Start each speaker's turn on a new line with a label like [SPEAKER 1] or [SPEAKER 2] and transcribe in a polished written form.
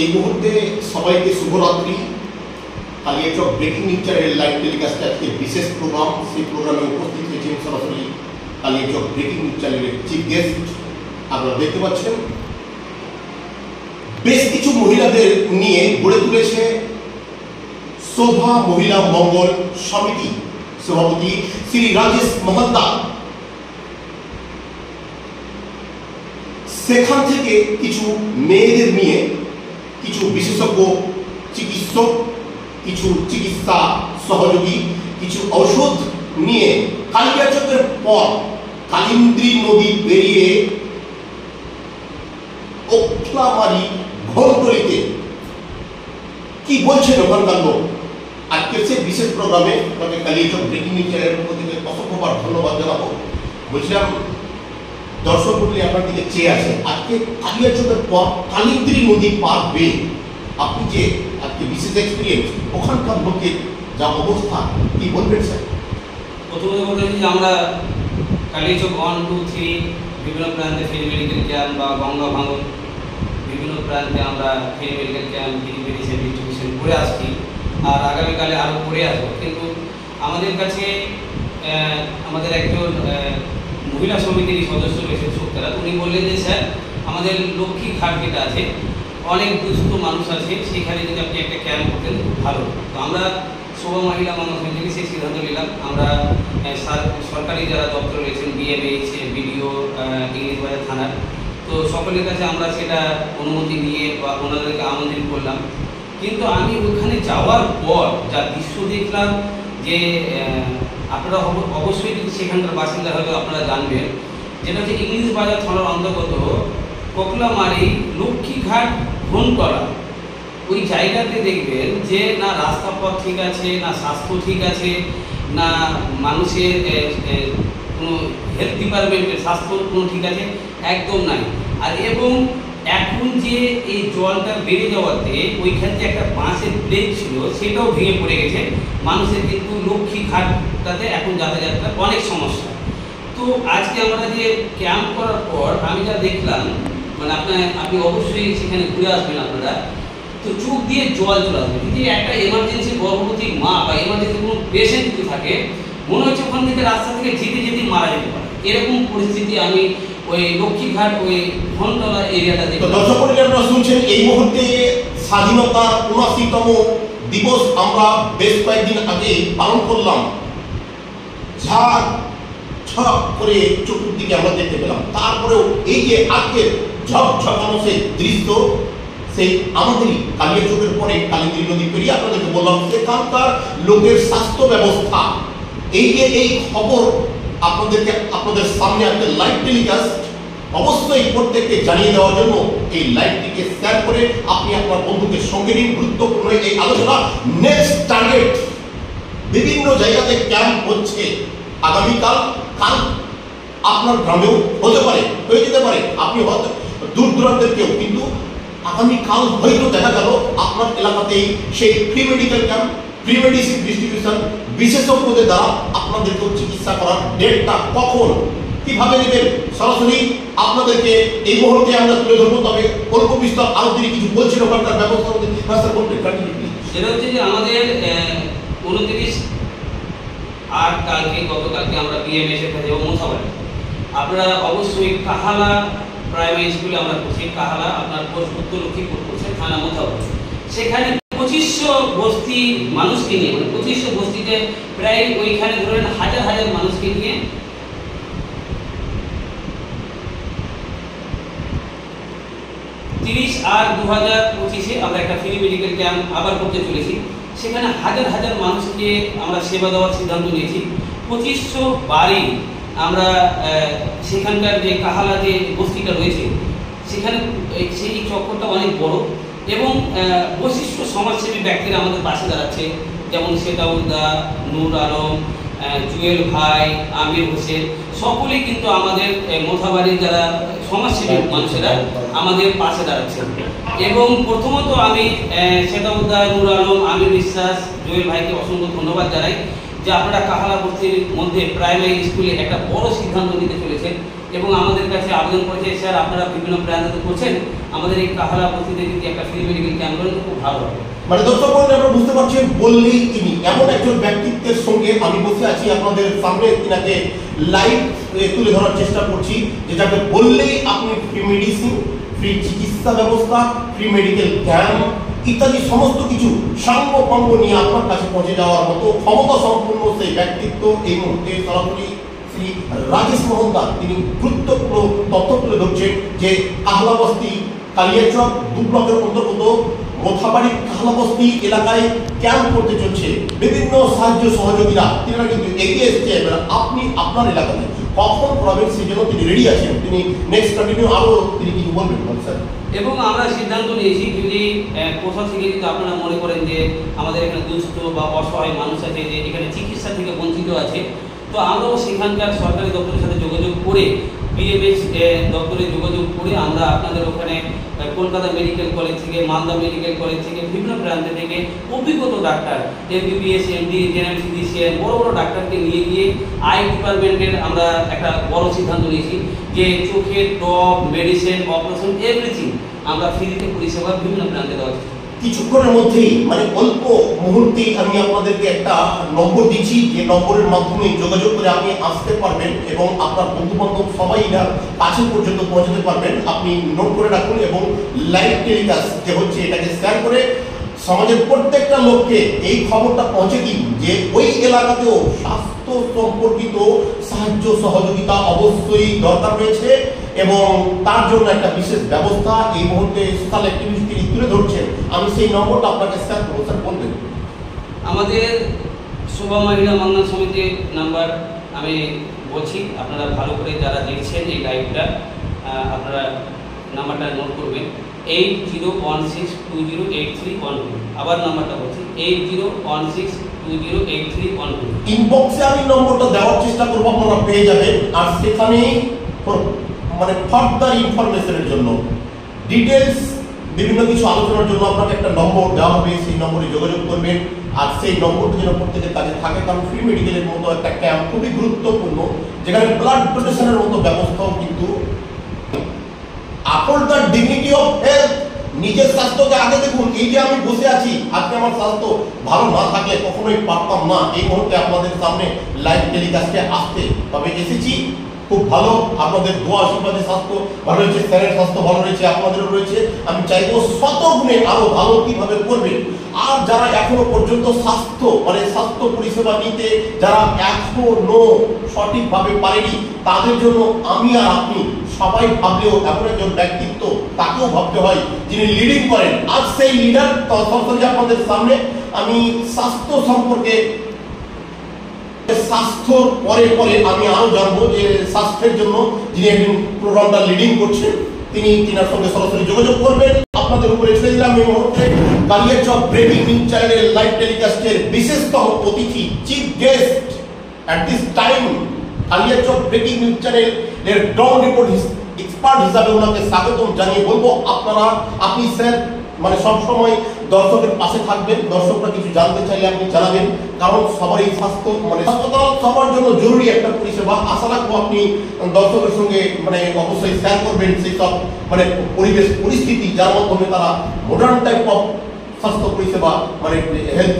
[SPEAKER 1] এই মুহূর্তে সবাইকে শুভরাত্রি। কালিয়াচক ব্রেকিং নিউজ চ্যানেলের লাইভ টেলিকাস্টে আজকে বিশেষ প্রোগ্রাম, সেই প্রোগ্রামে উপস্থিত হয়েছেন সরাসরি কালিয়াচক ব্রেকিং নিউজ চ্যানেলের চিফ গেস্ট। আপনারা দেখতে পাচ্ছেন বেশ কিছু মহিলাদের নিয়ে গড়ে তুলেছে শোভা মহিলা মঙ্গল সমিতি সভাপতি শ্রী রাজেশ মহাত্তা। সেখান থেকে কিছু মেয়েদের নিয়ে কিছু বিশেষজ্ঞ চিকিৎসক, কিছু চিকিৎসা সহযোগী, কিছু ঔষধ নিয়ে কালিয়াচকের পর কালিন্দ্রী নদী পেরিয়ে ওখলামারি ঘোরতলিতে কি বলছেন ওখানকার লোক, আজকের সে বিশেষ প্রোগ্রামে আমাকে কালিয়াচক ব্রেকিং নিউজ চ্যানেলের পক্ষ থেকে অসংখ্যবার ধন্যবাদ জানাবো। বলছিলাম দর্শক মন্ডলী আপনার দিকে চেয়ে আছে, আজকে কালিয়াচকের পর কালিন্দ্রী নদী পার হয়ে আপনি যে আজকে বিশেষ এক্সপিরিয়েন্স, ওখানকার লোকের যা অবস্থা, কি বলবেন স্যার?
[SPEAKER 2] প্রথমত বলতে যে আমরা কালিয়াচক 1, 2, 3 বিভিন্ন প্রান্তে ফ্রি মেডিকেল ক্যাম্প বা গঙ্গা ভাঙন বিভিন্ন প্রান্তে আমরা free medical camp medicine distribution করে আসছি, আর আগামীকালে আরও করে আসবো। কিন্তু আমাদের কাছে আমাদের একজন মহিলা সমিতির সদস্য রয়েছেন সুক্তারা, উনি বললেন যে স্যার আমাদের লক্ষ্মী ঘাট যেটা আছে, অনেক দুস্থ মানুষ আছে, সেখানে যদি আপনি একটা ক্যাম্প করতেন খুব ভালো। তো আমরা শোভা মহিলা মঙ্গল সমিতি সেই সিদ্ধান্ত নিলাম। আমরা সরকারি যারা দপ্তর রয়েছেন, বিএমএইচ, বিডিও, ইংলিশ বাজার থানার, তো সকলের কাছে আমরা সেটা অনুমতি নিয়ে বা ওনাদেরকে আমন্ত্রণ করলাম। কিন্তু আমি ওখানে যাওয়ার পর যা দৃশ্য দেখলাম, যে আপনারা অবশ্যই যদি সেখানকার বাসিন্দা হয়তো আপনারা জানবেন, যেটা হচ্ছে ইংলিশ বাজার থানার অন্তর্গত কোকলামারি লক্ষ্মীঘাট ঘোনতলা। ওই জায়গাতে দেখবেন যে না রাস্তাপথ ঠিক আছে, না স্বাস্থ্য ঠিক আছে, না মানুষের কোনো হেলথ ডিপার্টমেন্টের স্বাস্থ্য কোনো ঠিক আছে, একদম নাই। আর এবং এখন যে এই জলটা বেড়ে যাওয়াতে ওইখান থেকে একটা বাঁশের প্লেট ছিল, সেটাও ভেঙে পড়ে গেছে। মানুষের কিন্তু লক্ষ্মীঘাটটাতে এখন যাতায়াতটা অনেক সমস্যা। তো আজকে আমরা যে ক্যাম্প করার পর আমি যা দেখলাম, মানে আপনি অবশ্যই সেখানে ঘুরে আসবেন আপনারা, তো চোখ দিয়ে জল চলে আসবে। যদি একটা এমার্জেন্সি গর্ভবতী মা বা এমার্জেন্সি কোনো পেশেন্ট যদি থাকে, মনে হচ্ছে ওখান থেকে রাস্তা থেকে যেতে যেতে মারা যেতে পারে, এরকম পরিস্থিতি আমি ওই লক্ষ্মীঘাট ওই ঘোনতলা এরিয়াটা দেখি।
[SPEAKER 1] দর্শক মন্ডলী আপনারা শুনছেন, এই মুহূর্তে স্বাধীনতার ৭৯তম দিবস আমরা বেশ কয়েকদিন আগে পালন করলাম। ঝাড় ঝপ করে চতুর্দিকে আমরা দেখতে পেলাম। তারপরেও এই যে আজকের ঝকঝকানো সেই দৃশ্য, সেই আমাদেরই কালিয়াচকের পরে কালিন্দ্রী নদী পেরিয়ে আপনাদেরকে বললাম সেখানকার লোকের স্বাস্থ্য ব্যবস্থা, এই যে এই খবর আপনাদেরকে আপনাদের সামনে আজকে লাইভ টেলিকাস্ট অবশ্যই প্রত্যেককে জানিয়ে দেওয়ার জন্য এই লাইভটিকে শেয়ার করে আপনি আপনার বন্ধুকে সঙ্গে নিন। গুরুত্বপূর্ণ এই আলোচনা। নেক্সট টার্গেট, বিভিন্ন জায়গাতে ক্যাম্প হচ্ছে, আগামীকাল কাল আপনার গ্রামেও হতে পারে, হয়ে যেতে পারে, আপনি হয়তো দূর দূরান্তের কেউ, কিন্তু আগামীকাল হয়তো দেখা গেল আপনার এলাকাতেই সেই free medical camp, free medicine distribution বিশেষজ্ঞদের দ্বারা আপনাদেরকে চিকিৎসা করার ডেটটা কখন, কিভাবে নেবেন, সরাসরি আপনাদেরকে এই মুহূর্তে আমরা তুলে ধরবো। তবে অল্প বিস্তর আরো তিনি কিছু বলছেন ওখানকার ব্যবস্থা করবেন।
[SPEAKER 2] সেটা হচ্ছে যে আমাদের 29 আর গতকালকে আমরা বিএমএস এর কাছে মোথাবাড়ি, আপনারা অবশ্যই কাহালা প্রাইমারি স্কুলে আমরা করছি, কাহালা আপনার পোস্ট উত্তর লক্ষ্মীপুর করছে, থানা মোথাবাড়ি। সেখানে 2500 বস্তি মানুষকে নিয়ে, মানে 2500 বস্তিতে প্রায় ওইখানে ধরেন হাজার হাজার মানুষকে নিয়ে 30 আর 2025-এ আমরা একটা ফ্রি মেডিকেল ক্যাম্প আবার করতে চলেছি। সেখানে হাজার হাজার মানুষকে আমরা সেবা দেওয়ার সিদ্ধান্ত নিয়েছি। 2500 বাড়ি আমরা সেখানকার যে কাহালা যে বস্তিটা রয়েছে, সেখানে সেই চক্করটা অনেক বড় এবং বৈশিষ্ট্য সমাজসেবী ব্যক্তিরা আমাদের পাশে দাঁড়াচ্ছে, যেমন সেটাউদ্দা, নূর আলম, জুয়েল ভাই, আমির হোসেন, সকলেই কিন্তু আমাদের মোথাবাড়ির যারা সমাজসেবী মানুষেরা আমাদের পাশে দাঁড়াচ্ছেন। এবং প্রথমত আমি সেটাউদ্দা, নূর আলম, আমির বিশ্বাস, জুয়েল ভাইকে অসংখ্য ধন্যবাদ জানাই যে আপনারা কাহালা বস্তির মধ্যে প্রাইমারি স্কুলে একটা বড় সিদ্ধান্ত নিতে চলেছেন এবং আমাদের কাছে আবেদন করেছে, স্যার আপনারা বিভিন্ন প্রান্তে করছেন, আমাদের এই কাহালা বস্তিতে যদি একটা ফ্রি মেডিকেল ক্যাম্প করেন তো খুব ভালো হবে।
[SPEAKER 1] মানে দর্শক মণ্ডলী, আমরা বুঝতে পারছেন বললেই তিনি এমন একজন ব্যক্তিত্বের সঙ্গে আমি বসে আছি আপনাদের সামনে, তিনাকে লাইভ তুলে ধরার চেষ্টা করছি, যেটাকে বললেই আপনি ফ্রি মেডিসিন, ফ্রি চিকিৎসা ব্যবস্থা, ফ্রি মেডিকেল ক্যাম্প ইত্যাদি সমস্ত কিছু সাঙ্গ পাঙ্গ নিয়ে আপনার কাছে পৌঁছে যাওয়ার মতো ক্ষমতা সম্পূর্ণ সেই ব্যক্তিত্ব এই মুহূর্তে সরাসরি শ্রী রাজেশ মোহন দাস তিনি গুরুত্বপূর্ণ তথ্য তুলে ধরছেন যে কাহলাবস্তি কালিয়াচক 2 ব্লকের অন্তর্গত মোথাবাড়ি কাহলাবস্তি এলাকায় ক্যাম্প করতে চলছে বিভিন্ন সাহায্য সহযোগীরা, তিনারা কিন্তু এগিয়ে এসছে। আপনি আপনার এলাকাতে কখন পাবেন সেই জন্য তিনি রেডি আছেন, তিনি নেক্সট কন্টিনিউ আরো তিনি কিছু বলবেন স্যার।
[SPEAKER 2] এবং আমরা সিদ্ধান্ত নিয়েছি যদি কোথাও থেকে যদি আপনারা মনে করেন যে আমাদের এখানে দুস্থ বা অসহায় মানুষ আছে যে এখানে চিকিৎসা থেকে বঞ্চিত আছে, তো আমরাও সেখানকার সরকারি দপ্তরের সাথে যোগাযোগ করে বিএমএস দপ্তরে যোগাযোগ করে আমরা আপনাদের ওখানে কলকাতা মেডিকেল কলেজ থেকে, মালদা মেডিকেল কলেজ থেকে, বিভিন্ন প্রান্ত থেকে অভিজ্ঞত doctor MBBS, MD, general physician বড় বড় ডাক্তারকে নিয়ে গিয়ে আই ডিপার্টমেন্টের আমরা একটা বড় সিদ্ধান্ত নিয়েছি যে চোখের টপ, মেডিসিন, অপারেশন এভরিথিং আমরা ফ্রিতে পরিষেবা বিভিন্ন প্রান্তে দেওয়া হচ্ছে।
[SPEAKER 1] কিছুক্ষণের মধ্যেই মানে অল্প মুহূর্তেই আমি আপনাদেরকে একটা নম্বর দিচ্ছি, যে নম্বরের মাধ্যমে যোগাযোগ করে আপনি আসতে পারবেন এবং আপনার বন্ধু বান্ধব সবাই এটার কাছে পর্যন্ত পৌঁছাতে পারবেন। আপনি নোট করে রাখুন এবং লাইভ টেলিকাস্ট যে হচ্ছে এটাকে শেয়ার করে সমাজের প্রত্যেকটা লোককে এই খবরটা পৌঁছে দিন যে ওই এলাকাতেও স্বাস্থ্য সম্পর্কিত সাহায্য সহযোগিতা অবশ্যই দরকার রয়েছে এবং তার জন্য একটা বিশেষ ব্যবস্থা এই মুহূর্তে সোশ্যাল অ্যাক্টিভিস্ট তিনি তুলে ধরছেন। আমি সেই নম্বরটা আপনাকে শেয়ার করবো, স্যার বলবেন।
[SPEAKER 2] আমাদের শোভা মহিলা মঙ্গল সমিতির নাম্বার আমি বলছি, আপনারা ভালো করে যারা দেখছেন এই লাইভটা আপনারা নাম্বারটা নোট করবেন 8016208312। আবার নাম্বারটা বলছি 8016208312।
[SPEAKER 1] ইনবক্সে আমি নম্বরটা দেওয়ার চেষ্টা করবো, আপনারা পেয়ে যাবেন। আর সেখানে মানে ফার্দার ইনফরমেশনের জন্য ডিটেলস বিভিন্ন কিছু আলোচনার জন্য আপনাকে একটা নম্বর দেওয়া হবে, সেই নম্বরে যোগাযোগ করবেন। আর সেই নম্বরটা যেন প্রত্যেকের কাছে থাকে, কারণ ফ্রি মেডিকেলের মতো একটা ক্যাম্প খুবই গুরুত্বপূর্ণ, যেখানে ব্লাড ডোনেশনের মতো ব্যবস্থাও কিন্তু আপল দ্য ডিগনিটি অফ হেলথ। নিজের স্বাস্থ্যকে আগে দেখুন। এই যে আমি বসে আছি, আজকে আমার স্বাস্থ্য ভালো না থাকলে কখনোই পারতাম না এই মুহূর্তে আপনাদের সামনে লাইভ টেলিকাস্টে আসতে, তবে এসেছি খুব ভালো। আপনাদের দোয়া আশীর্বাদে স্বাস্থ্য ভালো রয়েছে, স্যারের স্বাস্থ্য ভালো রয়েছে, আপনাদেরও রয়েছে। আমি চাইবো শত গুণে আরো ভালো কিভাবে করবেন। আর যারা এখনো পর্যন্ত স্বাস্থ্য পরিষেবা নিতে যারা এখনো সঠিকভাবে পারেনি, তাদের জন্য আমি আর আপনি সবাই ভাবলেও এমন একজন ব্যক্তিত্ব তাকেও ভাবতে হয় যিনি লিডিং করেন। আজ সেই লিডার আপনাদের সামনে আমি স্বাস্থ্য সম্পর্কে, স্বাস্থ্যর পরে পরে আমি আরো জানবো যে স্বাস্থ্যের জন্য যিনি একজন প্রোগ্রামটা লিডিং করছেন তিনার সঙ্গে সরাসরি যোগাযোগ করবেন। আপনাদের উপরে ছেড়ে দিলাম এই মুহূর্তে কালিয়াচক ব্রেকিং নিউজ চ্যানেলের লাইভ টেলিকাস্টের বিশেষতম অতিথি, chief guest at this time. Kaliachak breaking news চ্যানেলের গ্রাউন্ড রিপোর্ট এক্সপার্ট হিসাবে ওনাকে স্বাগতম জানিয়ে বলবো আপনি স্যার মানে সবসময় দর্শকের পাশে থাকবেন। দর্শকরা কিছু জানতে চাইলে আপনি জানাবেন, কারণ সবারই স্বাস্থ্য মানে হাসপাতাল সবার জন্য জরুরি একটা পরিষেবা। আশা রাখবো আপনি দর্শকের সঙ্গে মানে অবশ্যই শেয়ার করবেন সেই সব মানে পরিবেশ পরিস্থিতি, যার মাধ্যমে তারা মডার্ন টাইপ অফ স্বাস্থ্য পরিষেবা মানে হেলথ